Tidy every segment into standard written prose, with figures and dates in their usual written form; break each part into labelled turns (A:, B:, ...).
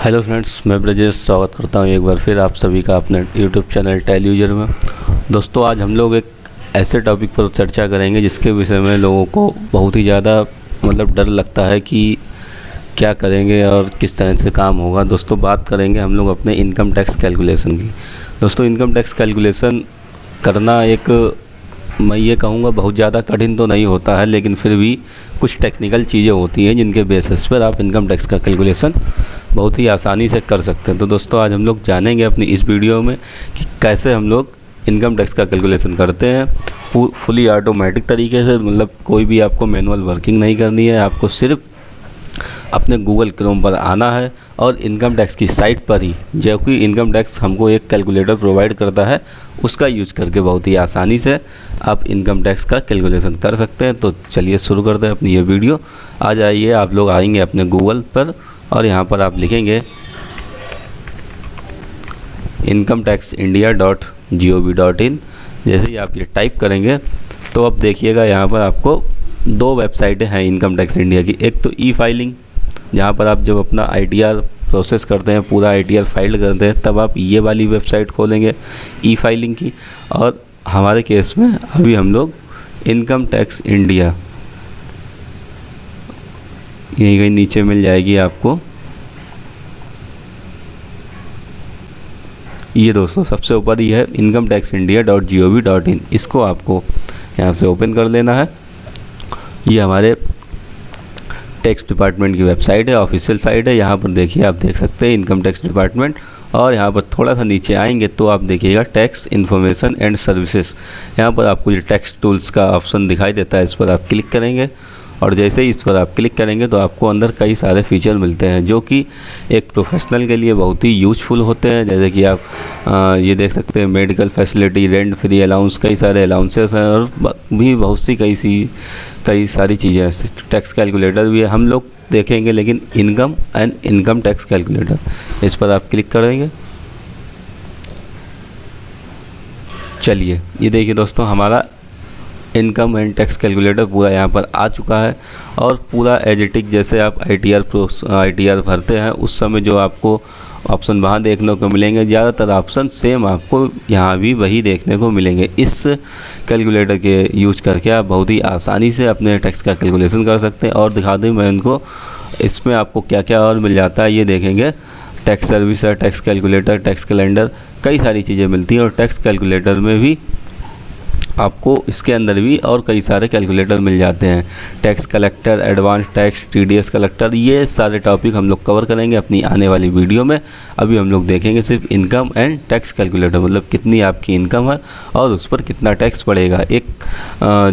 A: Hello friends, मैं ब्रजेश स्वागत करता हूं एक बार फिर आप सभी का अपने यूट्यूब चैनल टेल यूजर में। दोस्तों, आज हम लोग एक ऐसे टॉपिक पर चर्चा करेंगे जिसके विषय में लोगों को बहुत ही ज़्यादा डर लगता है कि क्या करेंगे और किस तरह से काम होगा। दोस्तों, बात करेंगे हम लोग अपने इनकम टैक्स कैलकुलेशन की। दोस्तों, इनकम टैक्स कैलकुलेशन करना मैं ये कहूँगा बहुत ज़्यादा कठिन तो नहीं होता है, लेकिन फिर भी कुछ टेक्निकल चीज़ें होती हैं जिनके बेसिस पर आप इनकम टैक्स का कैलकुलेशन बहुत ही आसानी से कर सकते हैं। तो दोस्तों, आज हम लोग जानेंगे अपनी इस वीडियो में कि कैसे हम लोग इनकम टैक्स का कैलकुलेशन करते हैं फुली ऑटोमेटिक तरीके से। कोई भी आपको मैनुअल वर्किंग नहीं करनी है, आपको सिर्फ अपने गूगल क्रोम पर आना है और इनकम टैक्स की साइट पर ही, जो कि इनकम टैक्स हमको एक कैलकुलेटर प्रोवाइड करता है, उसका यूज करके बहुत ही आसानी से आप इनकम टैक्स का कैलकुलेशन कर सकते हैं। तो चलिए शुरू करते हैं अपनी ये वीडियो। आ जाइए, आप लोग आएंगे अपने गूगल पर और यहाँ पर आप लिखेंगे incometaxindia.gov.in। जैसे ही आप ये टाइप करेंगे तो अब देखिएगा यहाँ पर आपको दो वेबसाइटें हैं इनकम टैक्स इंडिया की। एक तो ई फाइलिंग, जहाँ पर आप जब अपना ITR प्रोसेस करते हैं, पूरा ITR फाइल करते हैं, तब आप ये वाली वेबसाइट खोलेंगे ई फाइलिंग की। और हमारे केस में अभी हम लोग इनकम टैक्स इंडिया, यहीं कहीं नीचे मिल जाएगी आपको ये। दोस्तों, सबसे ऊपर ही है incometaxindia.gov.in। इसको आपको यहाँ से ओपन कर लेना है। ये हमारे टैक्स डिपार्टमेंट की वेबसाइट है, ऑफिशियल साइट है। यहाँ पर देखिए, आप देख सकते हैं इनकम टैक्स डिपार्टमेंट। और यहाँ पर थोड़ा सा नीचे आएंगे तो आप देखिएगा टैक्स इन्फॉर्मेशन एंड सर्विसेज। यहाँ पर आपको ये टैक्स टूल्स का ऑप्शन दिखाई देता है, इस पर आप क्लिक करेंगे। और जैसे ही इस पर आप क्लिक करेंगे तो आपको अंदर कई सारे फीचर मिलते हैं जो कि एक प्रोफेशनल के लिए बहुत ही यूजफुल होते हैं। जैसे कि आप ये देख सकते हैं medical facility, rent free allowance, कई सारे अलाउंसेस हैं और भी बहुत सी कई सारी चीज़ें हैं। टैक्स कैलकुलेटर भी है, हम लोग देखेंगे, लेकिन इनकम टैक्स कैलकुलेटर, इस पर आप क्लिक करेंगे। चलिए, ये देखिए दोस्तों, हमारा इनकम एंड टैक्स कैलकुलेटर पूरा यहाँ पर आ चुका है। और पूरा एजेटिक, जैसे आप ITR भरते हैं उस समय जो आपको ऑप्शन वहाँ देखने को मिलेंगे, ज़्यादातर ऑप्शन सेम आपको यहाँ भी वही देखने को मिलेंगे। इस कैलकुलेटर के यूज करके आप बहुत ही आसानी से अपने टैक्स का कैलकुलेशन कर सकते हैं। और दिखा दूँ मैं उनको, इसमें आपको क्या क्या और मिल जाता है ये देखेंगे। टैक्स सर्विस है, टैक्स कैलकुलेटर, टैक्स कैलेंडर, कई सारी चीज़ें मिलती हैं। और टैक्स कैलकुलेटर में भी आपको इसके अंदर भी और कई सारे कैलकुलेटर मिल जाते हैं। Tax collector, advance tax, TDS collector, ये सारे टॉपिक हम लोग कवर करेंगे अपनी आने वाली वीडियो में। अभी हम लोग देखेंगे सिर्फ इनकम एंड टैक्स कैलकुलेटर, कितनी आपकी इनकम है और उस पर कितना टैक्स पड़ेगा। एक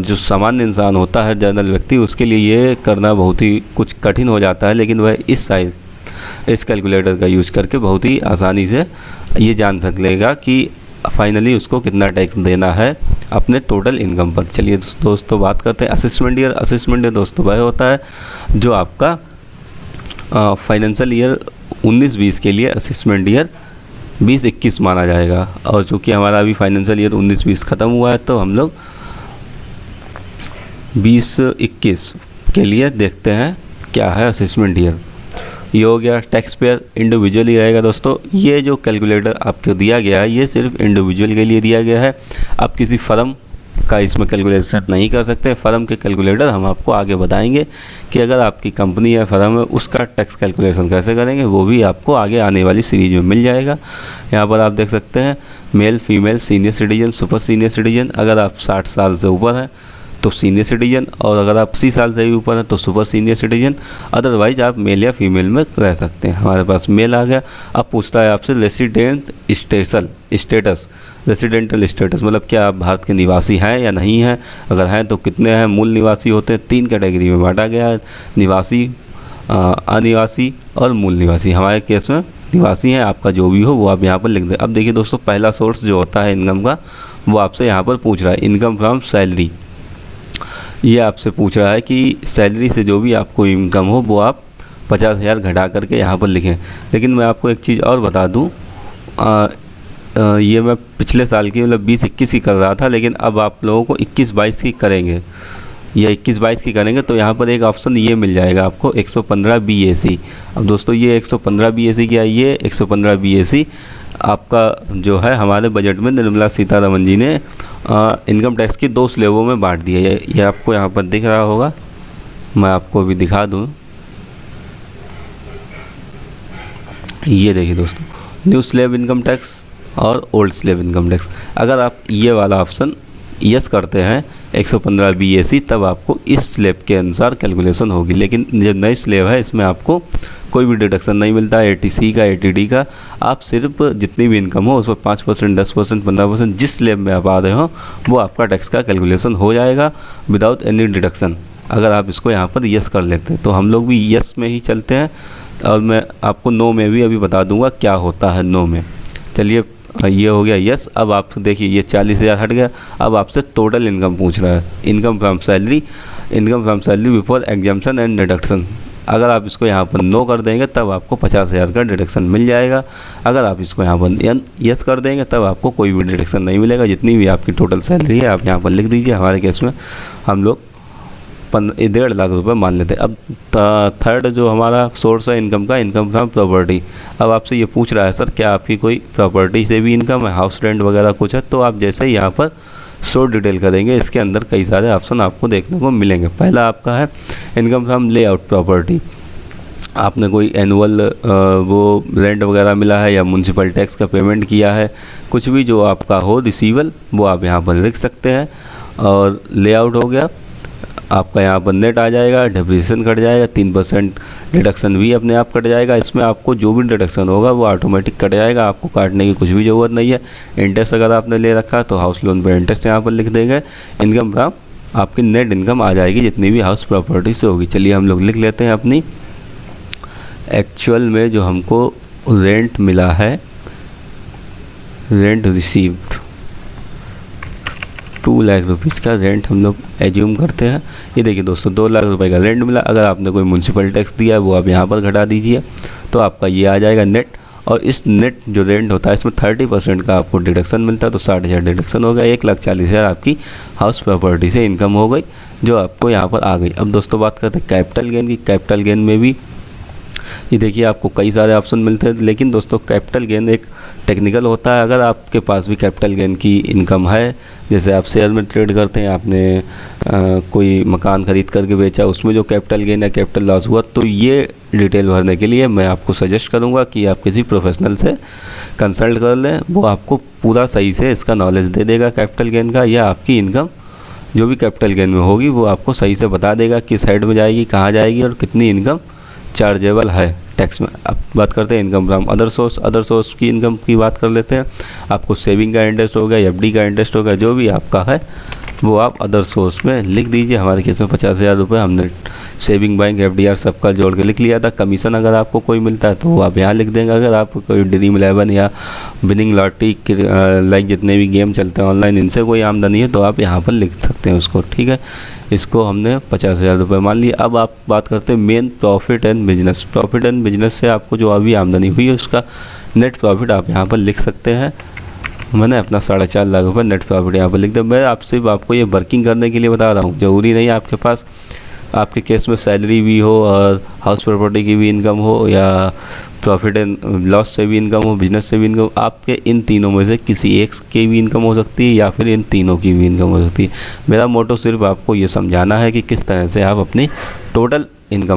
A: जो सामान्य इंसान होता है, जनरल व्यक्ति, उसके लिए ये करना बहुत ही कुछ कठिन हो जाता है, लेकिन वह इस कैलकुलेटर का यूज करके बहुत ही आसानी से ये जान सकेगा कि फाइनली उसको कितना टैक्स देना है अपने टोटल इनकम पर। चलिए दोस्तों, बात करते हैं असेसमेंट ईयर। असेसमेंट ईयर दोस्तों वह होता है जो आपका फाइनेंशियल ईयर 19-20 के लिए असेसमेंट ईयर 20-21 माना जाएगा। और चूँकि हमारा अभी फाइनेंशियल ईयर 19-20 ख़त्म हुआ है, तो हम लोग 20-21 के लिए देखते हैं क्या है असेसमेंट ईयर। ये हो गया। टैक्स पेयर इंडिविजुअली रहेगा। दोस्तों, ये जो कैलकुलेटर आपको दिया गया है ये सिर्फ इंडिविजुअल के लिए दिया गया है। आप किसी फर्म का इसमें कैलकुलेशन नहीं कर सकते। फर्म के कैलकुलेटर हम आपको आगे बताएंगे कि अगर आपकी कंपनी या फर्म है उसका टैक्स कैलकुलेशन कैसे करेंगे, वो भी आपको आगे आने वाली सीरीज में मिल जाएगा। यहाँ पर आप देख सकते हैं male, female, senior citizen, super senior citizen. अगर आप 60 साल से ऊपर हैं तो सीनियर सिटीजन, और अगर आप 80 साल से भी ऊपर हैं तो सुपर सीनियर सिटीजन। अदरवाइज आप मेल या फीमेल में रह सकते हैं। हमारे पास मेल आ गया। अब पूछता है आपसे रेसिडेंटल स्टेटस, क्या आप भारत के निवासी हैं या नहीं हैं। अगर हैं तो कितने हैं। मूल निवासी होते हैं, 3 कैटेगरी में बांटा गया है, निवासी, अनिवासी और मूल निवासी। हमारे केस में निवासी हैं। आपका जो भी हो वो आप यहाँ पर लिख दें। अब देखिए दोस्तों, पहला सोर्स जो होता है इनकम का, वो आपसे यहाँ पर पूछ रहा है इनकम फ्रॉम सैलरी। ये आपसे पूछ रहा है कि सैलरी से जो भी आपको इनकम हो वो आप 50,000 घटा करके यहाँ पर लिखें। लेकिन मैं आपको एक चीज़ और बता दूँ, ये मैं पिछले साल की 20-21 की कर रहा था, लेकिन अब आप लोगों को 21-22 की करेंगे। या 21-22 की करेंगे तो यहाँ पर एक ऑप्शन ये मिल जाएगा आपको 115 BAC। अब दोस्तों ये 115 BAC क्या है, ये 115 BAC आपका जो है हमारे बजट में निर्मला सीतारमन जी ने इनकम टैक्स की 2 स्लैबों में बांट दिया है। ये आपको यहाँ पर दिख रहा होगा, मैं आपको अभी दिखा दूँ। ये देखिए दोस्तों, न्यू स्लैब इनकम टैक्स और ओल्ड स्लैब इनकम टैक्स। अगर आप ये वाला ऑप्शन यस करते हैं 115 BAC, तब आपको इस स्लैब के अनुसार कैलकुलेशन होगी। लेकिन जो नई स्लैब है इसमें आपको कोई भी डिडक्शन नहीं मिलता है, ATC का, ATD का। आप सिर्फ जितनी भी इनकम हो उस पर 5%, 10%, 15% जिस स्लैब में आप आ रहे हो वो आपका टैक्स का कैलकुलेशन हो जाएगा विदाउट एनी डिडक्शन, अगर आप इसको यहाँ पर यस कर लेते हैं। तो हम लोग भी यस में ही चलते हैं, और मैं आपको नो में भी अभी बता दूंगा क्या होता है नो में। चलिए ये हो गया यस। अब आप देखिए ये 40,000 हट गया। अब आपसे टोटल इनकम पूछ रहा है, income from salary before exemption and deduction. अगर आप इसको यहाँ पर नो कर देंगे तब आपको 50,000 का डिडक्शन मिल जाएगा। अगर आप इसको यहाँ पर यस कर देंगे तब आपको कोई भी डिडक्शन नहीं मिलेगा। जितनी भी आपकी टोटल सैलरी है आप यहाँ पर लिख दीजिए। हमारे केस में हम लोग 1.5 लाख रुपए मान लेते हैं। अब थर्ड जो हमारा सोर्स है इनकम का, इनकम फ्रॉम प्रॉपर्टी। अब आपसे ये पूछ रहा है सर क्या आपकी कोई प्रॉपर्टी से भी इनकम है, हाउस रेंट वगैरह कुछ है, तो आप जैसे ही यहाँ पर शो डिटेल करेंगे इसके अंदर कई सारे ऑप्शन आपको देखने को मिलेंगे। पहला आपका है इनकम फ्रॉम लेआउट प्रॉपर्टी। आपने कोई एनुअल वो रेंट वगैरह मिला है या म्यूनसिपल टैक्स का पेमेंट किया है, कुछ भी जो आपका हो रिसीवल वो आप यहाँ पर लिख सकते हैं। और लेआउट हो गया आपका, यहाँ पर नेट आ जाएगा, डिप्रिसिएशन कट जाएगा, 3% डिडक्शन भी अपने आप कट जाएगा। इसमें आपको जो भी डिडक्शन होगा वो ऑटोमेटिक कट जाएगा, आपको काटने की कुछ भी ज़रूरत नहीं है। इंटरेस्ट अगर आपने ले रखा है तो हाउस लोन पर इंटरेस्ट यहाँ पर लिख देंगे। इनकम फ्रॉम आपकी नेट इनकम आ जाएगी जितनी भी हाउस प्रॉपर्टी से होगी। चलिए हम लोग लिख लेते हैं अपनी एक्चुअल में जो हमको रेंट मिला है, रेंट रिसीव्ड 2 लाख रुपीज़ का रेंट हम लोग एज्यूम करते हैं। ये देखिए दोस्तों 2 लाख रुपए का रेंट मिला। अगर आपने कोई म्यूनसिपल टैक्स दिया है वो आप यहाँ पर घटा दीजिए तो आपका ये आ जाएगा नेट। और इस नेट जो रेंट होता है इसमें 30% का आपको डिडक्शन मिलता है, तो 60,000 डिडक्शन हो गया। 1,40,000 आपकी हाउस प्रॉपर्टी से इनकम हो गई जो आपको यहाँ पर आ गई। अब दोस्तों बात करते हैं कैपिटल गेन की। कैपिटल गेन में भी ये देखिए आपको कई सारे ऑप्शन मिलते हैं, लेकिन दोस्तों कैपिटल गेन एक टेक्निकल होता है। अगर आपके पास भी कैपिटल गेन की इनकम है, जैसे आप शेयर में ट्रेड करते हैं, आपने कोई मकान खरीद करके बेचा, उसमें जो कैपिटल गेन या कैपिटल लॉस हुआ, तो ये डिटेल भरने के लिए मैं आपको सजेस्ट करूंगा कि आप किसी प्रोफेशनल से कंसल्ट कर लें। वो आपको पूरा सही से इसका नॉलेज दे देगा कैपिटल गेन का, या आपकी इनकम जो भी कैपिटल गेन में होगी वो आपको सही से बता देगा किस साइड में जाएगी, कहाँ जाएगी और कितनी इनकम चार्जेबल है टैक्स में। अब बात करते हैं income from other source. Other source की इनकम की बात कर लेते हैं। आपको सेविंग का इंटरेस्ट होगा, FD का इंटरेस्ट होगा, जो भी आपका है वो आप अदर सोर्स में लिख दीजिए। हमारे केस में 50,000 रुपये हमने सेविंग बैंक FDR सबका जोड़ के लिख लिया था। कमीशन अगर आपको कोई मिलता है तो वो आप यहाँ लिख देंगे। अगर आपको कोई ड्रीम 11 या विनिंग लॉटरी लाइक जितने भी गेम चलते हैं ऑनलाइन, इनसे कोई आमदनी है तो आप यहाँ पर लिख सकते हैं उसको, ठीक है। इसको हमने 50,000 रुपये मान लिया। अब आप बात करते हैं main profit and business. Profit and business से आपको जो अभी आमदनी हुई है उसका नेट प्रॉफिट आप यहाँ पर लिख सकते हैं। मैंने अपना 4.5 लाख रुपये नेट प्रॉफिट यहाँ पर लिख दिया। मैं आपको ये वर्किंग करने के लिए बता रहा हूँ, ज़रूरी नहीं आपके पास आपके केस में सैलरी भी हो और हाउस प्रॉपर्टी की भी इनकम हो या प्रॉफिट एंड लॉस से भी इनकम हो, बिजनेस से भी इनकम। आपके इन तीनों में से किसी एक की भी इनकम हो सकती है या फिर इन तीनों की भी इनकम हो सकती है। मेरा मोटो सिर्फ आपको ये समझाना है कि किस तरह से आप अपनी टोटल इनकम